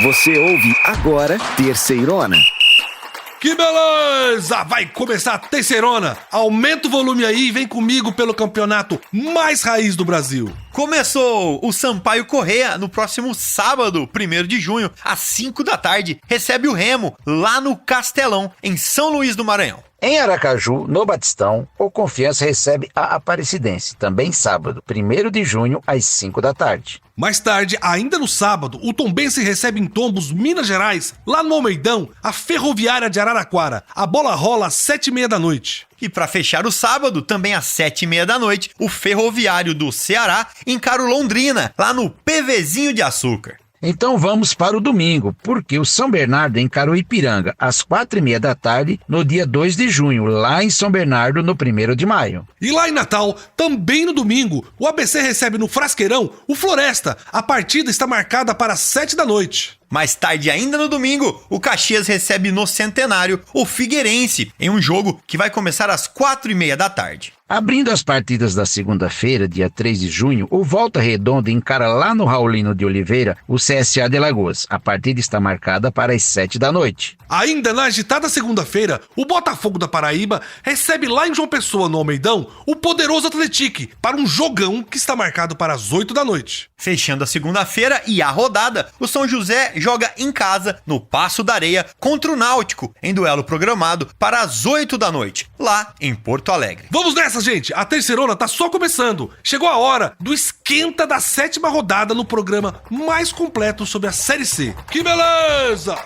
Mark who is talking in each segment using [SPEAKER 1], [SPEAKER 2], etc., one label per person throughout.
[SPEAKER 1] Você ouve agora Terceirona.
[SPEAKER 2] Que beleza! Vai começar a Terceirona. Aumenta o volume aí e vem comigo pelo campeonato mais raiz do Brasil.
[SPEAKER 3] Começou! O Sampaio Corrêa, no próximo sábado, 1º de junho, às 5 da tarde, recebe o Remo, lá no Castelão, em São Luís do Maranhão.
[SPEAKER 4] Em Aracaju, no Batistão, o Confiança recebe a Aparecidense, também sábado, 1º de junho, às 5 da tarde.
[SPEAKER 2] Mais tarde, ainda no sábado, o Tombense recebe em Tombos, Minas Gerais, lá no Almeidão, a Ferroviária de Araraquara. A bola rola às 7h30 da noite.
[SPEAKER 3] E para fechar o sábado, também às 7h30 da noite, o Ferroviário do Ceará encara o Londrina, lá no PVzinho de Açúcar.
[SPEAKER 4] Então vamos para o domingo, porque o São Bernardo encara o Ipiranga, às 4h30 da tarde, no dia 2 de junho, lá em São Bernardo, no 1º de maio.
[SPEAKER 2] E lá em Natal, também no domingo, o ABC recebe no Frasqueirão o Floresta. A partida está marcada para as 7 da noite.
[SPEAKER 3] Mais tarde ainda no domingo, o Caxias recebe no Centenário o Figueirense, em um jogo que vai começar às 4h30 da tarde.
[SPEAKER 4] Abrindo as partidas da segunda-feira, dia 3 de junho, o Volta Redonda encara lá no Raulino de Oliveira o CSA de Alagoas. A partida está marcada para as 7 da noite.
[SPEAKER 2] Ainda na agitada segunda-feira, o Botafogo da Paraíba recebe lá em João Pessoa, no Almeidão, o poderoso Atlético para um jogão que está marcado para as 8 da noite.
[SPEAKER 3] Fechando a segunda-feira e a rodada, o São José joga em casa, no Paço da Areia, contra o Náutico, em duelo programado para as 8 da noite, lá em Porto Alegre.
[SPEAKER 2] Vamos nessa, gente! A Terceirona tá só começando. Chegou a hora do esquenta da 7ª rodada no programa mais completo sobre a Série C. Que beleza!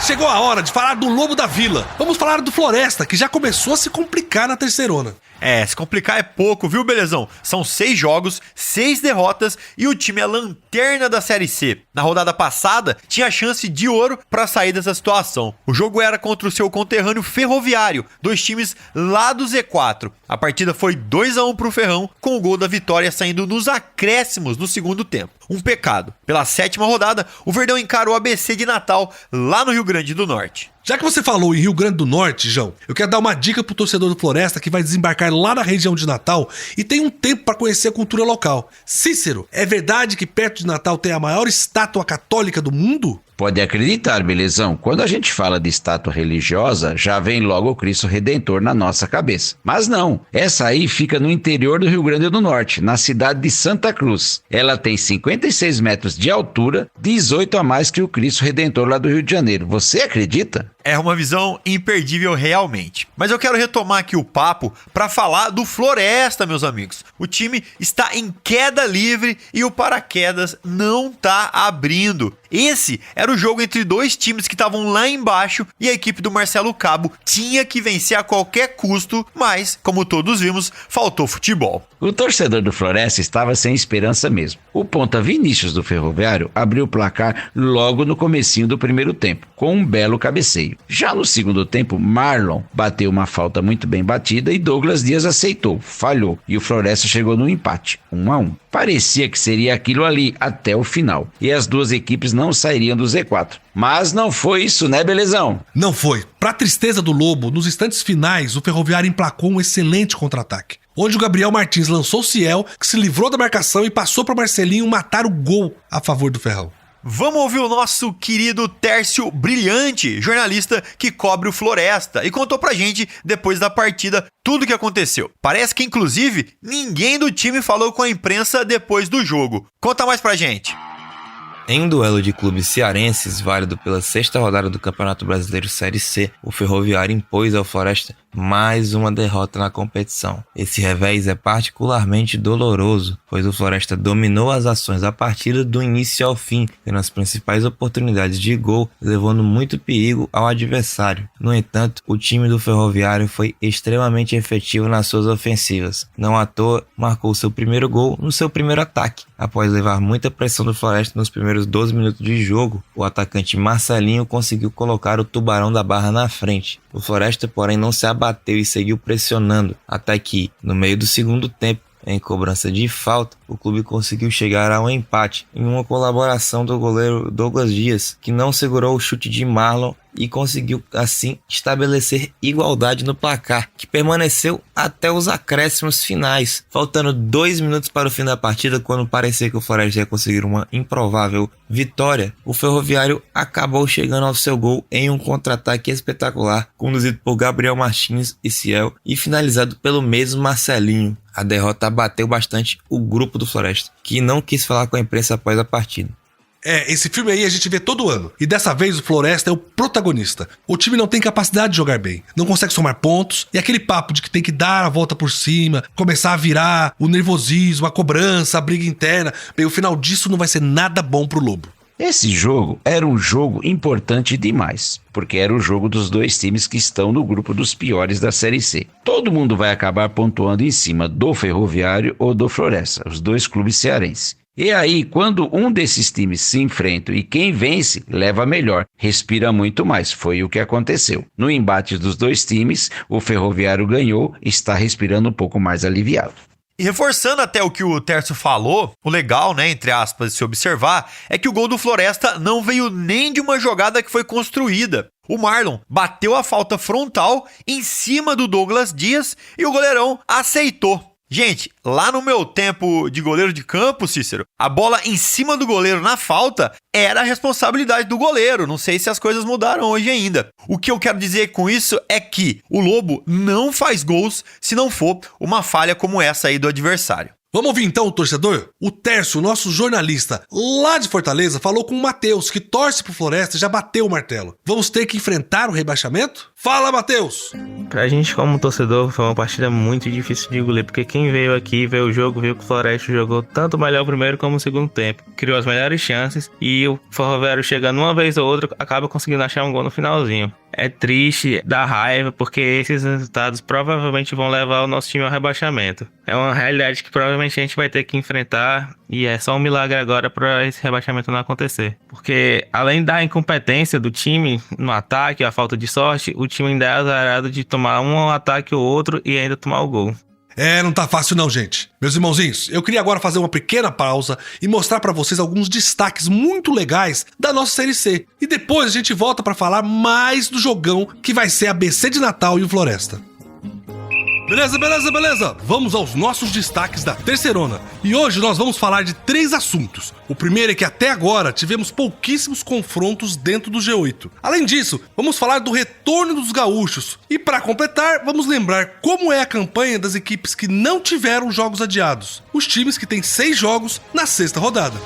[SPEAKER 2] Chegou a hora de falar do Lobo da Vila. Vamos falar do Floresta, que já começou a se complicar na Terceirona.
[SPEAKER 3] Se complicar é pouco, viu, belezão? São 6 jogos, 6 derrotas e o time é lanterna da Série C. Na rodada passada, tinha chance de ouro para sair dessa situação. O jogo era contra o seu conterrâneo Ferroviário, 2 times lá do Z4. A partida foi 2-1 pro Ferrão, com o gol da vitória saindo nos acréscimos no segundo tempo. Um pecado. Pela 7ª rodada, o Verdão encara o ABC de Natal, lá no Rio Grande do Norte.
[SPEAKER 2] Já que você falou em Rio Grande do Norte, João, eu quero dar uma dica pro torcedor do Floresta que vai desembarcar lá na região de Natal e tem um tempo para conhecer a cultura local. Cícero, é verdade que perto de Natal tem a maior estátua católica do mundo?
[SPEAKER 4] Pode acreditar, belezão. Quando a gente fala de estátua religiosa, já vem logo o Cristo Redentor na nossa cabeça. Mas não, essa aí fica no interior do Rio Grande do Norte, na cidade de Santa Cruz. Ela tem 56 metros de altura, 18 a mais que o Cristo Redentor lá do Rio de Janeiro. Você acredita?
[SPEAKER 3] É uma visão imperdível realmente. Mas eu quero retomar aqui o papo para falar do Floresta, meus amigos. O time está em queda livre e o paraquedas não tá abrindo. Esse era o jogo entre 2 times que estavam lá embaixo e a equipe do Marcelo Cabo tinha que vencer a qualquer custo, mas, como todos vimos, faltou futebol.
[SPEAKER 4] O torcedor do Floresta estava sem esperança mesmo. O ponta Vinícius do Ferroviário abriu o placar logo no comecinho do primeiro tempo, com um belo cabeceio. Já no segundo tempo, Marlon bateu uma falta muito bem batida e Douglas Dias aceitou, falhou, e o Floresta chegou no empate, 1-1. Parecia que seria aquilo ali até o final, e as duas equipes não sairiam do Z4. Mas não foi isso, né, belezão?
[SPEAKER 2] Não foi. Pra tristeza do Lobo, nos instantes finais, o Ferroviário emplacou um excelente contra-ataque, onde o Gabriel Martins lançou o Ciel, que se livrou da marcação e passou para Marcelinho matar o gol a favor do Ferrão.
[SPEAKER 3] Vamos ouvir o nosso querido Tércio Brilhante, jornalista que cobre o Floresta, e contou pra gente, depois da partida, tudo o que aconteceu. Parece que, inclusive, ninguém do time falou com a imprensa depois do jogo. Conta mais pra gente.
[SPEAKER 5] Em um duelo de clubes cearenses, válido pela 6ª rodada do Campeonato Brasileiro Série C, o Ferroviário impôs ao Floresta mais uma derrota na competição. Esse revés é particularmente doloroso, pois o Floresta dominou as ações a partir do início ao fim, tendo as principais oportunidades de gol, levando muito perigo ao adversário. No entanto, o time do Ferroviário foi extremamente efetivo nas suas ofensivas. Não à toa, marcou seu primeiro gol no seu primeiro ataque. Após levar muita pressão do Floresta nos primeiros 12 minutos de jogo, o atacante Marcelinho conseguiu colocar o Tubarão da Barra na frente. O Floresta, porém, não se abateu e seguiu pressionando, até que, no meio do segundo tempo, em cobrança de falta, o clube conseguiu chegar a um empate em uma colaboração do goleiro Douglas Dias, que não segurou o chute de Marlon e conseguiu assim estabelecer igualdade no placar, que permaneceu até os acréscimos finais. Faltando 2 minutos para o fim da partida, quando parecia que o Floresta ia conseguir uma improvável vitória, o Ferroviário acabou chegando ao seu gol em um contra-ataque espetacular, conduzido por Gabriel Martins e Ciel e finalizado pelo mesmo Marcelinho. A derrota abateu bastante o grupo do Floresta, que não quis falar com a imprensa após a partida.
[SPEAKER 2] Esse filme aí a gente vê todo ano. E dessa vez o Floresta é o protagonista. O time não tem capacidade de jogar bem, não consegue somar pontos, e aquele papo de que tem que dar a volta por cima, começar a virar, o nervosismo, a cobrança, a briga interna. Bem, o final disso não vai ser nada bom pro Lobo.
[SPEAKER 4] Esse jogo era um jogo importante demais, porque era o jogo dos 2 times que estão no grupo dos piores da Série C. Todo mundo vai acabar pontuando em cima do Ferroviário ou do Floresta, os 2 clubes cearenses. E aí, quando um desses times se enfrenta e quem vence, leva melhor, respira muito mais. Foi o que aconteceu. No embate dos 2 times, o Ferroviário ganhou e está respirando um pouco mais aliviado.
[SPEAKER 3] E reforçando até o que o Tércio falou, o legal, né, entre aspas, de se observar, é que o gol do Floresta não veio nem de uma jogada que foi construída. O Marlon bateu a falta frontal em cima do Douglas Dias e o goleirão aceitou. Gente, lá no meu tempo de goleiro de campo, Cícero, a bola em cima do goleiro na falta era a responsabilidade do goleiro. Não sei se as coisas mudaram hoje ainda. O que eu quero dizer com isso é que o Lobo não faz gols se não for uma falha como essa aí do adversário.
[SPEAKER 2] Vamos ouvir então o torcedor? O Tércio, nosso jornalista lá de Fortaleza, falou com o Matheus, que torce pro Floresta e já bateu o martelo. Vamos ter que enfrentar o rebaixamento? Fala, Matheus!
[SPEAKER 6] Pra gente como torcedor foi uma partida muito difícil de engolir, porque quem veio aqui, veio o jogo, viu que o Floresta jogou tanto melhor o primeiro como o segundo tempo. Criou as melhores chances e o Ferroviário chegando uma vez ou outra, acaba conseguindo achar um gol no finalzinho. É triste, dá raiva, porque esses resultados provavelmente vão levar o nosso time ao rebaixamento. É uma realidade que provavelmente a gente vai ter que enfrentar e é só um milagre agora para esse rebaixamento não acontecer. Porque além da incompetência do time no ataque, a falta de sorte, o time ainda é azarado de tomar um ataque ou outro e ainda tomar o gol.
[SPEAKER 2] Não tá fácil não, gente. Meus irmãozinhos, eu queria agora fazer uma pequena pausa e mostrar pra vocês alguns destaques muito legais da nossa Série C. E depois a gente volta pra falar mais do jogão que vai ser a ABC de Natal e o Floresta. Beleza. Vamos aos nossos destaques da Terceirona. E hoje nós vamos falar de 3 assuntos. O primeiro é que até agora tivemos pouquíssimos confrontos dentro do G8. Além disso, vamos falar do retorno dos gaúchos. E para completar, vamos lembrar como é a campanha das equipes que não tiveram jogos adiados. Os times que têm 6 jogos na 6ª rodada.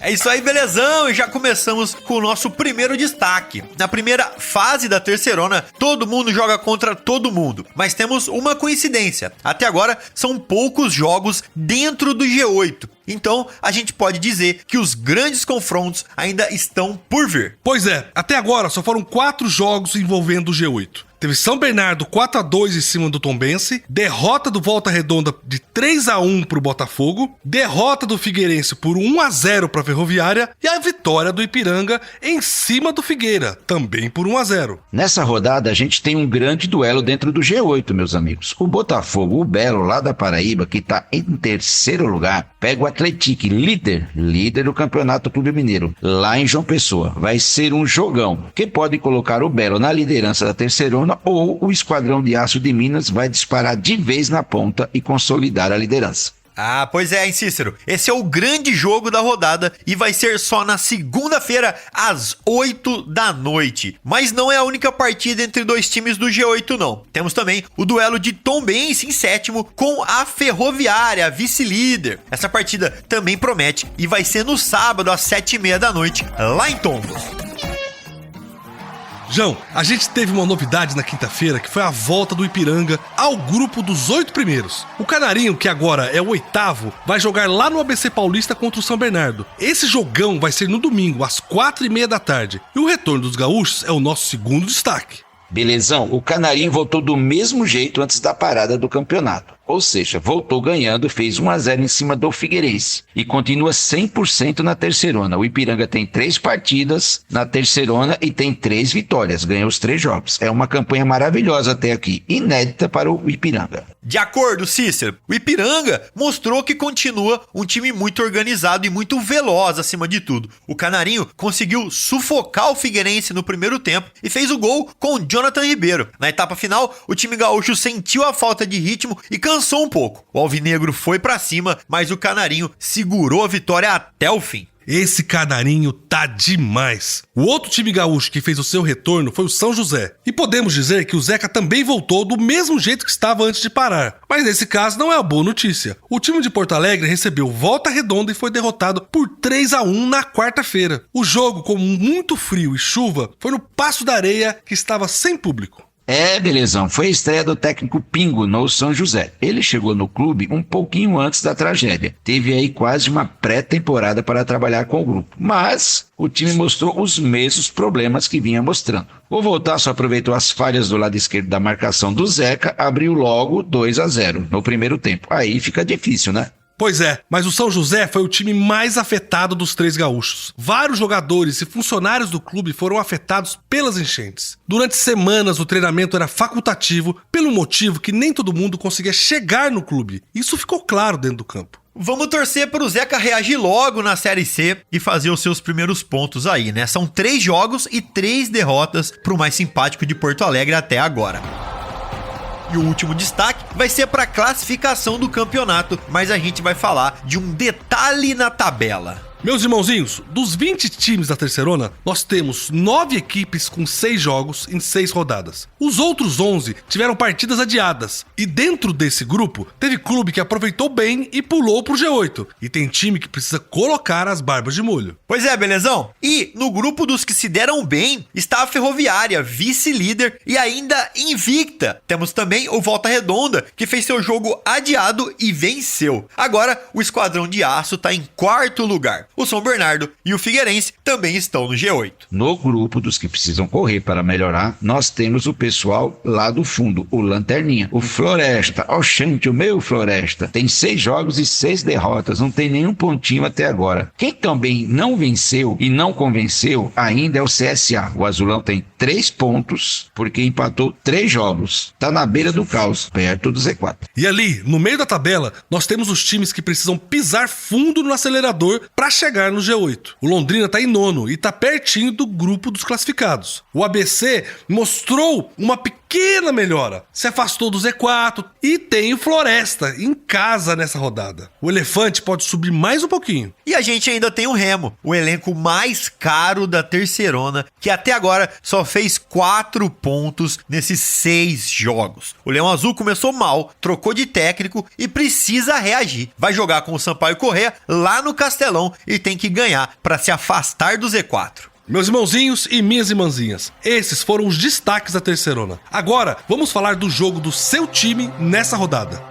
[SPEAKER 3] É isso aí, belezão! E já começamos com o nosso primeiro destaque. Na primeira fase da Terceirona, todo mundo joga contra todo mundo. Mas temos uma coincidência. Até agora, são poucos jogos dentro do G8. Então, a gente pode dizer que os grandes confrontos ainda estão por vir.
[SPEAKER 2] Pois é, até agora só foram 4 jogos envolvendo o G8. Teve São Bernardo 4-2 em cima do Tombense, derrota do Volta Redonda de 3-1 pro Botafogo, derrota do Figueirense por 1-0 pra Ferroviária e a vitória do Ipiranga em cima do Figueira, também por 1-0.
[SPEAKER 4] Nessa rodada a gente tem um grande duelo dentro do G8, meus amigos. O Botafogo, o Belo lá da Paraíba, que tá em 3º lugar, pega o Atlético, líder do Campeonato Clube Mineiro, lá em João Pessoa. Vai ser um jogão, que pode colocar o Belo na liderança da Terceirona ou o Esquadrão de Aço de Minas vai disparar de vez na ponta e consolidar a liderança.
[SPEAKER 3] Ah, pois é, hein, Cícero? Esse é o grande jogo da rodada e vai ser só na segunda-feira, às 8 da noite. Mas não é a única partida entre 2 times do G8, não. Temos também o duelo de Tombense em 7º com a Ferroviária, a vice-líder. Essa partida também promete e vai ser no sábado, às 7h30 da noite, lá em Tombos.
[SPEAKER 2] João, a gente teve uma novidade na quinta-feira, que foi a volta do Ipiranga ao grupo dos 8 primeiros. O Canarinho, que agora é o 8º, vai jogar lá no ABC Paulista contra o São Bernardo. Esse jogão vai ser no domingo, às 4h30 da tarde. E o retorno dos gaúchos é o nosso segundo destaque.
[SPEAKER 4] Belezão, o Canarinho voltou do mesmo jeito antes da parada do campeonato. Ou seja, voltou ganhando, fez 1-0 em cima do Figueirense e continua 100% na Terceirona. O Ipiranga tem 3 partidas na Terceirona e tem 3 vitórias, ganhou os 3 jogos. É uma campanha maravilhosa até aqui, inédita para o Ipiranga.
[SPEAKER 3] De acordo, Cícero, o Ipiranga mostrou que continua um time muito organizado e muito veloz acima de tudo. O Canarinho conseguiu sufocar o Figueirense no primeiro tempo e fez o gol com o Jonathan Ribeiro. Na etapa final, o time gaúcho sentiu a falta de ritmo e cansou um pouco. O alvinegro foi pra cima, mas o Canarinho segurou a vitória até o fim.
[SPEAKER 2] Esse Canarinho tá demais. O outro time gaúcho que fez o seu retorno foi o São José. E podemos dizer que o Zeca também voltou do mesmo jeito que estava antes de parar. Mas nesse caso não é a boa notícia. O time de Porto Alegre recebeu Volta Redonda e foi derrotado por 3-1 na quarta-feira. O jogo, com muito frio e chuva, foi no Passo da Areia, que estava sem público.
[SPEAKER 4] Belezão, foi a estreia do técnico Pingo no São José. Ele chegou no clube um pouquinho antes da tragédia. Teve aí quase uma pré-temporada para trabalhar com o grupo. Mas o time mostrou os mesmos problemas que vinha mostrando. O Voltaço aproveitou as falhas do lado esquerdo da marcação do Zeca, abriu logo 2-0 no primeiro tempo. Aí fica difícil, né?
[SPEAKER 2] Pois é, mas o São José foi o time mais afetado dos 3 gaúchos. Vários jogadores e funcionários do clube foram afetados pelas enchentes. Durante semanas o treinamento era facultativo, pelo motivo que nem todo mundo conseguia chegar no clube. Isso ficou claro dentro do campo.
[SPEAKER 3] Vamos torcer para o Zeca reagir logo na Série C e fazer os seus primeiros pontos aí, né? São 3 jogos e 3 derrotas para o mais simpático de Porto Alegre até agora. E o último destaque vai ser para a classificação do campeonato, mas a gente vai falar de um detalhe na tabela.
[SPEAKER 2] Meus irmãozinhos, dos 20 times da Terceirona, nós temos 9 equipes com 6 jogos em 6 rodadas. Os outros 11 tiveram partidas adiadas. E dentro desse grupo, teve clube que aproveitou bem e pulou pro G8. E tem time que precisa colocar as barbas de molho.
[SPEAKER 3] Pois é, belezão? E no grupo dos que se deram bem, está a Ferroviária, vice-líder e ainda invicta. Temos também o Volta Redonda, que fez seu jogo adiado e venceu. Agora, o Esquadrão de Aço está em 4º lugar. O São Bernardo e o Figueirense também estão no G8.
[SPEAKER 4] No grupo dos que precisam correr para melhorar, nós temos o pessoal lá do fundo, o Lanterninha, o Floresta. Oxente, o meu Floresta. Tem 6 jogos e 6 derrotas, não tem nenhum pontinho até agora. Quem também não venceu e não convenceu ainda é o CSA. O Azulão tem 3 pontos, porque empatou 3 jogos. Tá na beira do caos, perto do Z4.
[SPEAKER 2] E ali, no meio da tabela, nós temos os times que precisam pisar fundo no acelerador para chegar no G8. O Londrina tá em 9º e tá pertinho do grupo dos classificados. O ABC mostrou uma pequena melhora, se afastou do Z4 e tem o Floresta em casa nessa rodada. O Elefante pode subir mais um pouquinho.
[SPEAKER 3] E a gente ainda tem o Remo, o elenco mais caro da Terceirona, que até agora só fez 4 pontos nesses 6 jogos. O Leão Azul começou mal, trocou de técnico e precisa reagir. Vai jogar com o Sampaio Corrêa lá no Castelão e tem que ganhar para se afastar do Z4.
[SPEAKER 2] Meus irmãozinhos e minhas irmãzinhas, esses foram os destaques da Terceirona. Agora, vamos falar do jogo do seu time nessa rodada.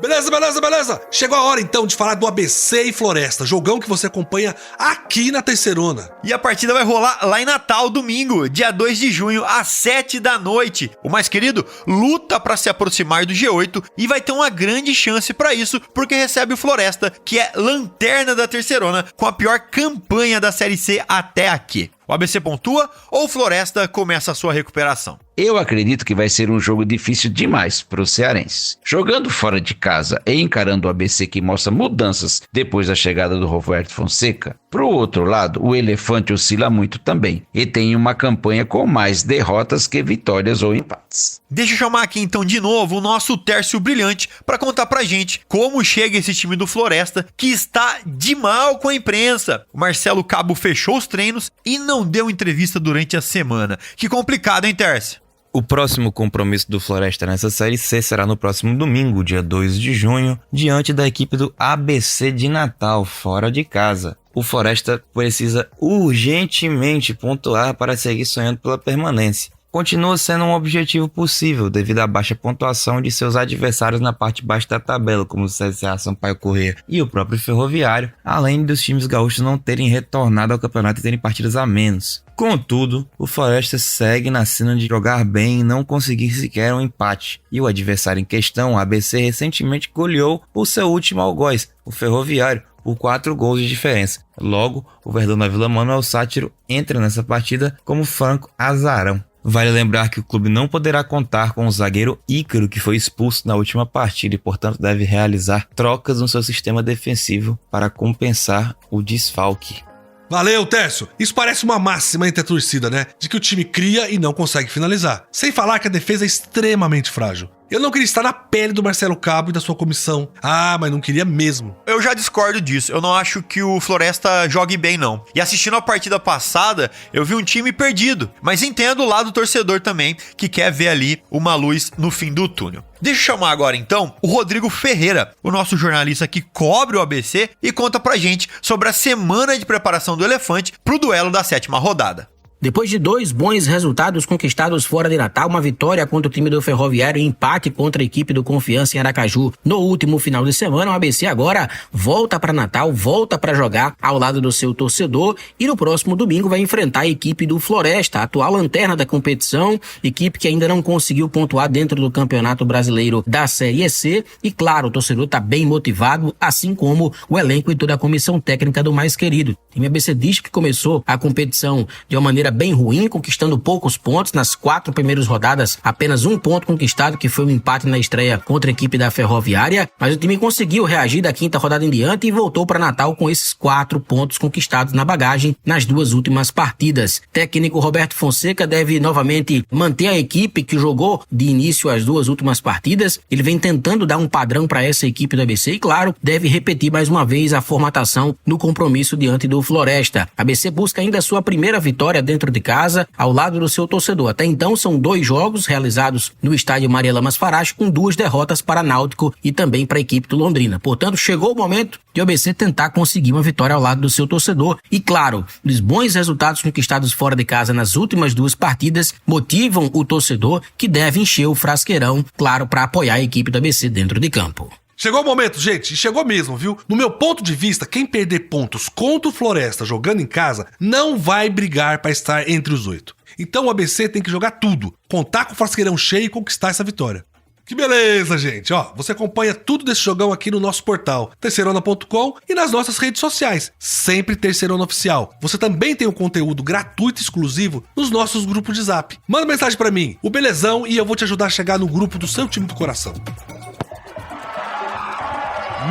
[SPEAKER 2] Beleza. Chegou a hora então de falar do ABC e Floresta, jogão que você acompanha aqui na Terceirona.
[SPEAKER 3] E a partida vai rolar lá em Natal, domingo, dia 2 de junho, às 7 da noite. O mais querido luta para se aproximar do G8 e vai ter uma grande chance para isso, porque recebe o Floresta, que é lanterna da Terceirona, com a pior campanha da Série C até aqui. O ABC pontua ou o Floresta começa a sua recuperação?
[SPEAKER 4] Eu acredito que vai ser um jogo difícil demais para os cearenses. Jogando fora de casa e encarando o ABC, que mostra mudanças depois da chegada do Roberto Fonseca, pro outro lado, o Elefante oscila muito também e tem uma campanha com mais derrotas que vitórias ou empates.
[SPEAKER 3] Deixa eu chamar aqui então de novo o nosso Tércio Brilhante para contar pra gente como chega esse time do Floresta, que está de mal com a imprensa. O Marcelo Cabo fechou os treinos e não deu entrevista durante a semana. Que complicado, hein, Tércio?
[SPEAKER 5] O próximo compromisso do Floresta nessa Série C será no próximo domingo, dia 2 de junho, diante da equipe do ABC de Natal, fora de casa. O Floresta precisa urgentemente pontuar para seguir sonhando pela permanência. continua sendo um objetivo possível devido à baixa pontuação de seus adversários na parte baixa da tabela, como o CSA, Sampaio Corrêa e o próprio Ferroviário, além dos times gaúchos não terem retornado ao campeonato e terem partidas a menos. Contudo, o Floresta segue na cena de jogar bem e não conseguir sequer um empate, e o adversário em questão, o ABC, recentemente goleou o seu último algoz, o Ferroviário, por 4 gols de diferença. Logo, o Verdão da Vila Manuel Sátiro entra nessa partida como franco azarão. Vale lembrar que o clube não poderá contar com o zagueiro Ícaro, que foi expulso na última partida e, portanto, deve realizar trocas no seu sistema defensivo para compensar o desfalque.
[SPEAKER 2] Valeu, Tércio. Isso parece uma máxima entre a torcida, né? De que o time cria e não consegue finalizar. Sem falar que a defesa é extremamente frágil. Eu não queria estar na pele do Marcelo Cabo e da sua comissão. Ah, mas não queria mesmo.
[SPEAKER 3] Eu já discordo disso. Eu não acho que o Floresta jogue bem, não. E assistindo a partida passada, eu vi um time perdido. Mas entendo o lado do torcedor também, que quer ver ali uma luz no fim do túnel. Deixa eu chamar agora, então, o Rodrigo Ferreira, o nosso jornalista que cobre o ABC e conta pra gente sobre a semana de preparação do Elefante pro duelo da 7ª rodada.
[SPEAKER 7] Depois de 2 bons resultados conquistados fora de Natal, uma vitória contra o time do Ferroviário e empate contra a equipe do Confiança em Aracaju no último final de semana, o ABC agora volta para Natal, volta para jogar ao lado do seu torcedor e no próximo domingo vai enfrentar a equipe do Floresta, a atual lanterna da competição, equipe que ainda não conseguiu pontuar dentro do Campeonato Brasileiro da Série C e claro, o torcedor está bem motivado, assim como o elenco e toda a comissão técnica do mais querido. O time ABC diz que começou a competição de uma maneira bem ruim, conquistando poucos pontos. Nas 4 primeiras rodadas, apenas 1 ponto conquistado, que foi um empate na estreia contra a equipe da Ferroviária, mas o time conseguiu reagir da 5ª rodada em diante e voltou para Natal com esses 4 pontos conquistados na bagagem nas 2 últimas partidas. Técnico Roberto Fonseca deve novamente manter a equipe que jogou de início as 2 últimas partidas. Ele vem tentando dar um padrão para essa equipe do ABC e, claro, deve repetir mais uma vez a formatação no compromisso diante do Floresta. A ABC busca ainda a sua primeira vitória dentro de casa, ao lado do seu torcedor. Até então, são 2 jogos realizados no estádio Maria Lamas Farache, com 2 derrotas para Náutico e também para a equipe do Londrina. Portanto, chegou o momento de o ABC tentar conseguir uma vitória ao lado do seu torcedor. E, claro, os bons resultados conquistados fora de casa nas últimas 2 partidas motivam o torcedor, que deve encher o frasqueirão, claro, para apoiar a equipe do ABC dentro de campo.
[SPEAKER 2] Chegou o momento, gente, e chegou mesmo, viu? No meu ponto de vista, quem perder pontos contra o Floresta jogando em casa não vai brigar para estar entre os 8. Então o ABC tem que jogar tudo, contar com o frasqueirão cheio e conquistar essa vitória. Que beleza, gente! Ó, você acompanha tudo desse jogão aqui no nosso portal, terceirona.com e nas nossas redes sociais, sempre Terceirona Oficial. Você também tem um conteúdo gratuito e exclusivo nos nossos grupos de Zap. Manda mensagem pra mim, o Belezão, e eu vou te ajudar a chegar no grupo do seu time do coração.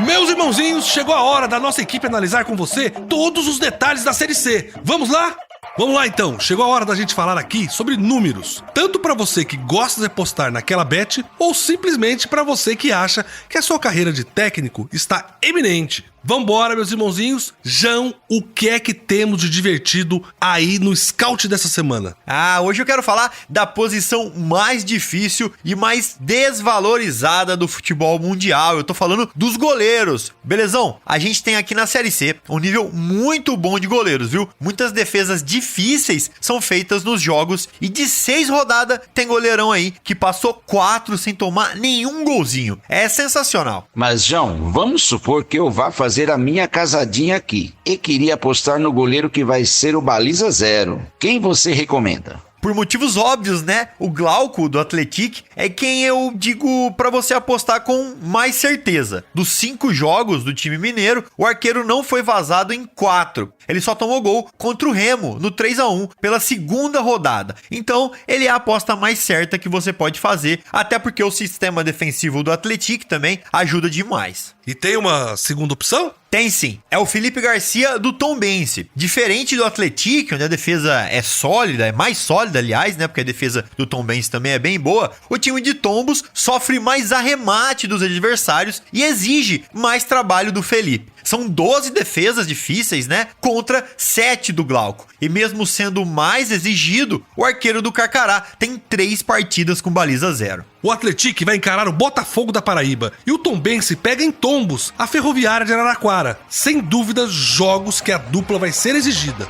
[SPEAKER 2] Meus irmãozinhos, chegou a hora da nossa equipe analisar com você todos os detalhes da Série C. Vamos lá? Vamos lá então, chegou a hora da gente falar aqui sobre números, tanto para você que gosta de apostar naquela bet ou simplesmente para você que acha que a sua carreira de técnico está eminente. Vambora, meus irmãozinhos. João, o que é que temos de divertido aí no scout dessa semana?
[SPEAKER 3] Hoje eu quero falar da posição mais difícil e mais desvalorizada do futebol mundial. Eu tô falando dos goleiros. Belezão? A gente tem aqui na Série C um nível muito bom de goleiros, viu? Muitas defesas difíceis são feitas nos jogos e de 6 rodadas tem goleirão aí que passou 4 sem tomar nenhum golzinho. É sensacional.
[SPEAKER 4] Mas, João, vamos supor que eu vá fazer a minha casadinha aqui e queria apostar no goleiro que vai ser o baliza 0. Quem você recomenda?
[SPEAKER 3] Por motivos óbvios, né? O Glauco do Atlético é quem eu digo pra você apostar com mais certeza. Dos 5 jogos do time mineiro, o arqueiro não foi vazado em 4. Ele só tomou gol contra o Remo no 3-1 pela 2ª rodada. Então, ele é a aposta mais certa que você pode fazer, até porque o sistema defensivo do Atlético também ajuda demais.
[SPEAKER 2] E tem uma segunda opção?
[SPEAKER 3] Tem sim, é o Felipe Garcia do Tombense. Diferente do Atlético, onde a defesa é sólida, é mais sólida aliás, né, porque a defesa do Tombense também é bem boa, o time de Tombos sofre mais arremate dos adversários e exige mais trabalho do Felipe. São 12 defesas difíceis, né, contra 7 do Glauco. E mesmo sendo mais exigido, o arqueiro do Carcará tem 3 partidas com baliza 0.
[SPEAKER 2] O Atlético vai encarar o Botafogo da Paraíba e o Tombense pega em Tombos a Ferroviária de Araraquara. Sem dúvida, jogos que a dupla vai ser exigida.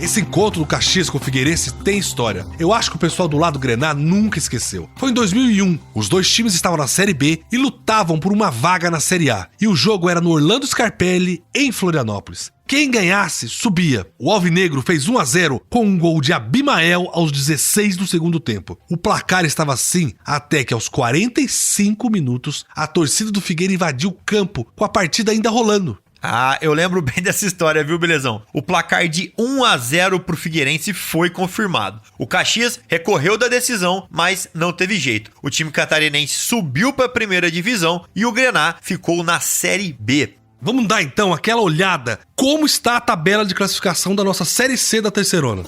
[SPEAKER 2] Esse encontro do Caxias com o Figueirense tem história. Eu acho que o pessoal do lado Grená nunca esqueceu. Foi em 2001. Os dois times estavam na Série B e lutavam por uma vaga na Série A. E o jogo era no Orlando Scarpelli, em Florianópolis. Quem ganhasse, subia. O Alvinegro fez 1-0 com um gol de Abimael aos 16 do segundo tempo. O placar estava assim até que aos 45 minutos a torcida do Figueira invadiu o campo com a partida ainda rolando.
[SPEAKER 3] Ah, eu lembro bem dessa história, viu, Belezão? O placar de 1-0 pro Figueirense foi confirmado. O Caxias recorreu da decisão, mas não teve jeito. O time catarinense subiu para a primeira divisão e o Grená ficou na Série B.
[SPEAKER 2] Vamos dar então aquela olhada como está a tabela de classificação da nossa Série C da Terceirona.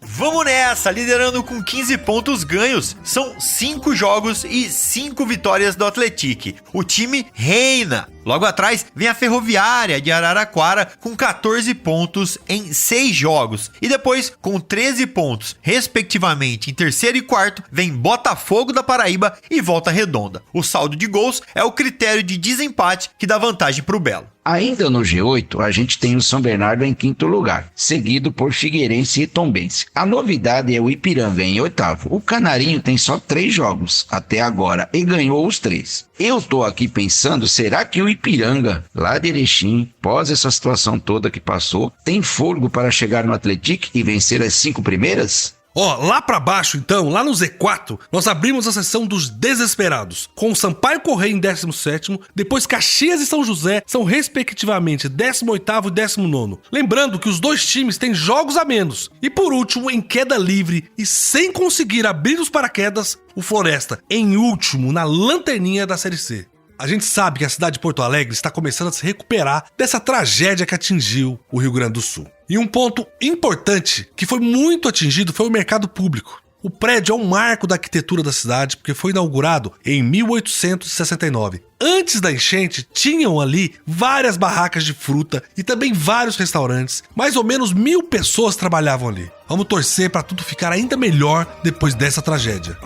[SPEAKER 3] Vamos nessa, liderando com 15 pontos ganhos. São 5 jogos e 5 vitórias do Atlético. O time reina. Logo atrás vem a Ferroviária de Araraquara com 14 pontos em 6 jogos. E depois, com 13 pontos, respectivamente, em terceiro e quarto, vem Botafogo da Paraíba e Volta Redonda. O saldo de gols é o critério de desempate que dá vantagem para o Belo.
[SPEAKER 4] Ainda no G8, a gente tem o São Bernardo em quinto lugar, seguido por Figueirense e Tombense. A novidade é o Ipiranga em oitavo. O Canarinho tem só 3 jogos até agora e ganhou os 3. Eu tô aqui pensando, será que o Ipiranga, lá de Erechim, pós essa situação toda que passou, tem fôlego para chegar no Atlético e vencer as 5 primeiras?
[SPEAKER 2] Lá pra baixo então, lá no Z4, nós abrimos a seção dos desesperados, com o Sampaio Correia em 17º, depois Caxias e São José são respectivamente 18º e 19º. Lembrando que os dois times têm jogos a menos. E por último, em queda livre e sem conseguir abrir os paraquedas, o Floresta, em último, na lanterninha da Série C. A gente sabe que a cidade de Porto Alegre está começando a se recuperar dessa tragédia que atingiu o Rio Grande do Sul. E um ponto importante que foi muito atingido foi o mercado público. O prédio é um marco da arquitetura da cidade porque foi inaugurado em 1869. Antes da enchente, tinham ali várias barracas de fruta e também vários restaurantes. Mais ou menos 1000 pessoas trabalhavam ali. Vamos torcer para tudo ficar ainda melhor depois dessa tragédia.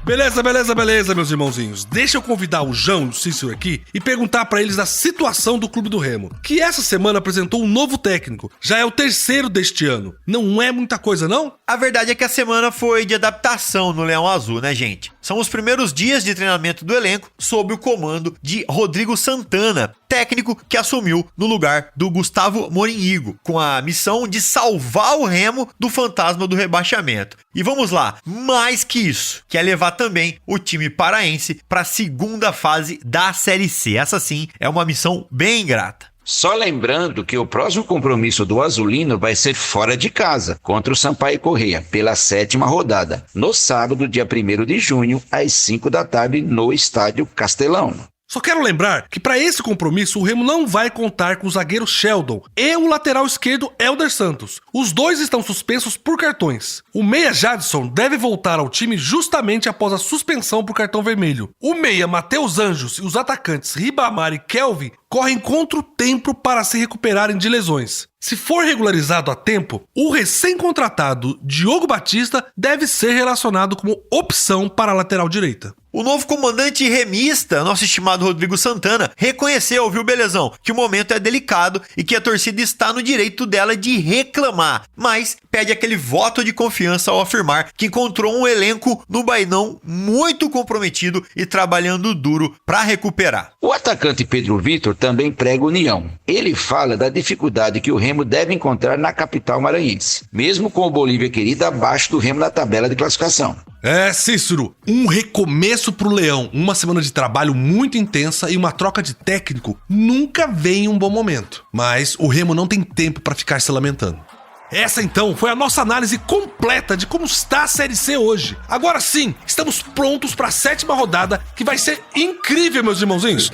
[SPEAKER 2] Beleza, meus irmãozinhos. Deixa eu convidar o João e o Cícero aqui e perguntar pra eles da situação do Clube do Remo, que essa semana apresentou um novo técnico. Já é o 3º deste ano. Não é muita coisa, não?
[SPEAKER 3] A verdade é que a semana foi de adaptação no Leão Azul, né, gente? São os primeiros dias de treinamento do elenco sob o comando de Rodrigo Santana, técnico que assumiu no lugar do Gustavo Morínigo, com a missão de salvar o Remo do fantasma do rebaixamento. E vamos lá, mais que isso, que é levar também o time paraense para a segunda fase da Série C. Essa sim é uma missão bem ingrata.
[SPEAKER 4] Só lembrando que o próximo compromisso do Azulino vai ser fora de casa, contra o Sampaio Correia, pela 7ª rodada, no sábado, dia 1º de junho, às 5 da tarde, no Estádio Castelão.
[SPEAKER 2] Só quero lembrar que para esse compromisso o Remo não vai contar com o zagueiro Sheldon e o lateral esquerdo Elder Santos. Os dois estão suspensos por cartões. O meia Jadson deve voltar ao time justamente após a suspensão por cartão vermelho. O meia Matheus Anjos e os atacantes Ribamar e Kelvin correm contra o tempo para se recuperarem de lesões. Se for regularizado a tempo, o recém-contratado Diogo Batista deve ser relacionado como opção para a lateral direita.
[SPEAKER 3] O novo comandante remista, nosso estimado Rodrigo Santana, reconheceu, viu, Belezão, que o momento é delicado e que a torcida está no direito dela de reclamar, mas pede aquele voto de confiança ao afirmar que encontrou um elenco no Bainão muito comprometido e trabalhando duro para recuperar.
[SPEAKER 4] O atacante Pedro Vitor também prega união. Ele fala da dificuldade que o Remo deve encontrar na capital maranhense, mesmo com o Bolívia querida abaixo do Remo na tabela de classificação.
[SPEAKER 2] Cícero, um recomeço pro Leão, uma semana de trabalho muito intensa e uma troca de técnico nunca vem em um bom momento. Mas o Remo não tem tempo para ficar se lamentando. Essa então foi a nossa análise completa de como está a Série C hoje. Agora sim, estamos prontos para a 7ª rodada, que vai ser incrível, meus irmãozinhos.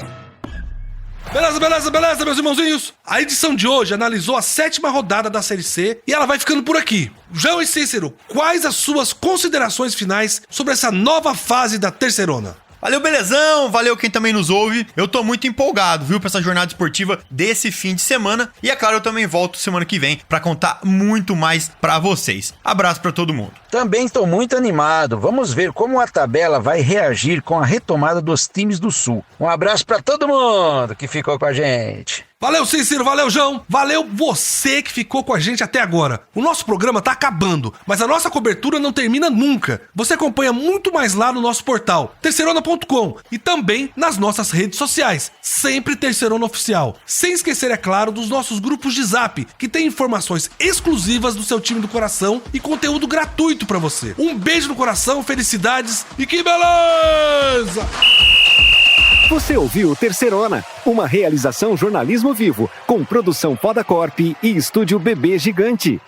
[SPEAKER 2] Beleza, meus irmãozinhos. A edição de hoje analisou a 7ª rodada da Série C e ela vai ficando por aqui. João e Cícero, quais as suas considerações finais sobre essa nova fase da Terceirona?
[SPEAKER 3] Valeu, Belezão, valeu quem também nos ouve. Eu tô muito empolgado, viu, pra essa jornada esportiva desse fim de semana. E é claro, eu também volto semana que vem pra contar muito mais pra vocês. Abraço pra todo mundo.
[SPEAKER 4] Também estou muito animado. Vamos ver como a tabela vai reagir com a retomada dos times do Sul. Um abraço pra todo mundo que ficou com a gente.
[SPEAKER 2] Valeu, Cícero, valeu, João, valeu você que ficou com a gente até agora. O nosso programa tá acabando, mas a nossa cobertura não termina nunca. Você acompanha muito mais lá no nosso portal, terceirona.com, e também nas nossas redes sociais, sempre Terceirona Oficial. Sem esquecer, é claro, dos nossos grupos de Zap, que tem informações exclusivas do seu time do coração e conteúdo gratuito pra você. Um beijo no coração, felicidades e que beleza!
[SPEAKER 1] Você ouviu Terceirona, uma realização jornalismo vivo, com produção Poda Corp e estúdio Bebê Gigante.